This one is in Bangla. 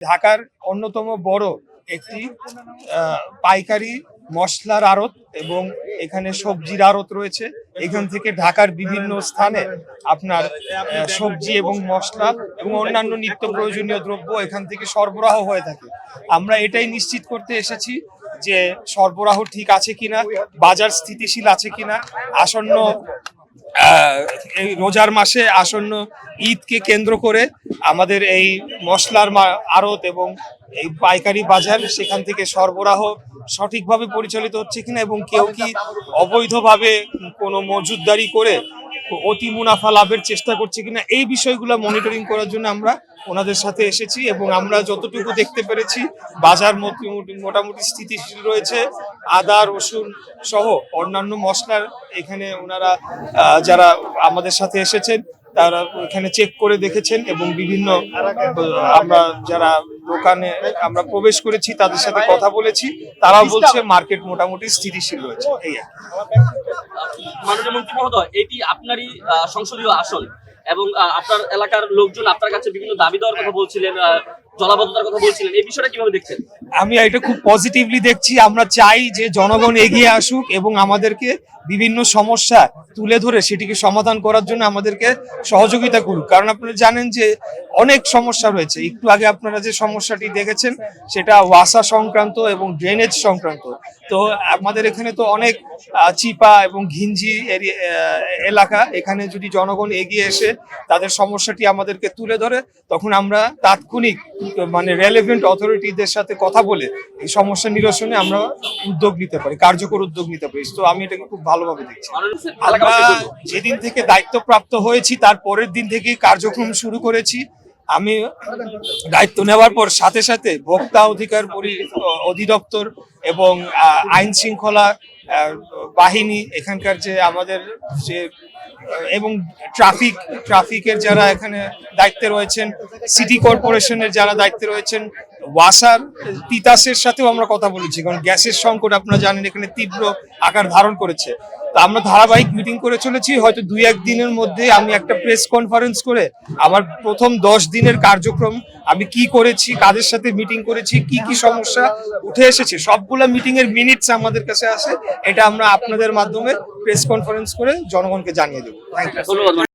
ঢাকার অন্যতম বড় একটি পাইকারি মশলার আড়ত এবং এখানে সবজির আড়ত রয়েছে। এখান থেকে ঢাকার বিভিন্ন স্থানে আপনার সবজি এবং মশলা এবং অন্যান্য নিত্য প্রয়োজনীয় দ্রব্য এখান থেকে সরবরাহ হয়ে থাকে। আমরা এটাই নিশ্চিত করতে এসেছি যে সরবরাহ ঠিক আছে কিনা, বাজার স্থিতিশীল আছে কিনা। আসন্ন এই রোজার মাসে আসন্ন ঈদকে কেন্দ্র করে আমাদের এই মশলার আড়ত এবং এই পাইকারি বাজার সেখান থেকে সরবরাহ সঠিকভাবে পরিচালিত হচ্ছে কিনা এবং কেউ কি অবৈধভাবে কোনো মজুতদারি করে অতি মুনাফা লাভের চেষ্টা করছে কিনা, এই বিষয়গুলো মনিটরিং করার জন্য আমরা ওনাদের সাথে এসেছি। এবং আমরা যতটুকু দেখতে পেরেছি বাজার মোটামুটি স্থিতিশীল রয়েছে। আদা, রসুন সহ অন্যান্য মশলার এখানে ওনারা যারা আমাদের সাথে এসেছেন তারা এখানে চেক করে দেখেছেন এবং বিভিন্ন আমরা যারা দোকানে আমরা প্রবেশ করেছি তাদের সাথে কথা বলেছি, তারাও বলছে মার্কেট মোটামুটি স্থিতিশীল রয়েছে। এই মাননীয় মন্ত্রী মহোদয়, এটি আপনারই সংসদীয় আসন এবং আপনার এলাকার লোকজন আপনার কাছে বিভিন্ন দাবি দেওয়ার কথা বলছিলেন, জলাবদ্ধতার কথা বলছিলেন, এই বিষয়টা কিভাবে দেখছেন? আমি এটা খুব পজিটিভলি দেখছি। আমরা চাই যে জনগণ এগিয়ে আসুক এবং আমাদেরকে বিভিন্ন সমস্যা তুলে ধরে সেটিকে সমাধান করার জন্য আমাদেরকে সহযোগিতা করুক। কারণ আপনারা জানেন যে অনেক সমস্যা রয়েছে। একটু আগে আপনারা যে সমস্যাটি দেখেছেন সেটা ওয়াসা সংক্রান্ত এবং ড্রেনেজ সংক্রান্ত। তো আমাদের এখানে তো অনেক চিপা এবং ঘিঞ্জি এলাকা, এখানে যদি জনগণ এগিয়ে এসে তাদের সমস্যাটি আমাদেরকে তুলে ধরে তখন আমরা তাৎক্ষণিক মানে রেলেভেন্ট অথরিটিদের সাথে কথা বলে এই সমস্যা নিরসনে আমরা উদ্যোগ নিতে পারি, কার্যকর উদ্যোগ নিতে পারি। তো আমি এটাকে খুব ভালোভাবে দেখছি। আমরা যেদিন থেকে দায়িত্বপ্রাপ্ত হয়েছি তার পরের দিন থেকেই কার্যক্রম শুরু করেছি। আমি দায়িত্ব নেওয়ার পর সাথে সাথে ভোক্তা অধিকার অধিদপ্তর এবং আইন শৃঙ্খলা বাহিনী, এখানকার যে আমাদের যে এবং ট্রাফিকের যারা এখানে দায়িত্বে রয়েছেন, সিটি কর্পোরেশনের যারা দায়িত্বে রয়েছেন, ওয়াসার তিতাসের সাথেও আমরা কথা বলেছি। কারণ গ্যাসের সংকট আপনারা জানেন এখানে তীব্র আকার ধারণ করেছে। তো আমরা ধারাবাহিক মিটিং করে চলেছি। হয়তো 2-1 দিনের মধ্যে আমি একটা প্রেস কনফারেন্স করে আমার প্রথম 10 দিনের কার্যক্রম আমি কি করেছি, কাদের সাথে মিটিং করেছি, কি কি সমস্যা উঠে এসেছে, সবগুলা মিটিং এর মিনিটস আমাদের কাছে আসে। এটা আমরা আপনাদের মাধ্যমে প্রেস কনফারেন্স করে জনগণকে জানিয়ে দেবো। ধন্যবাদ।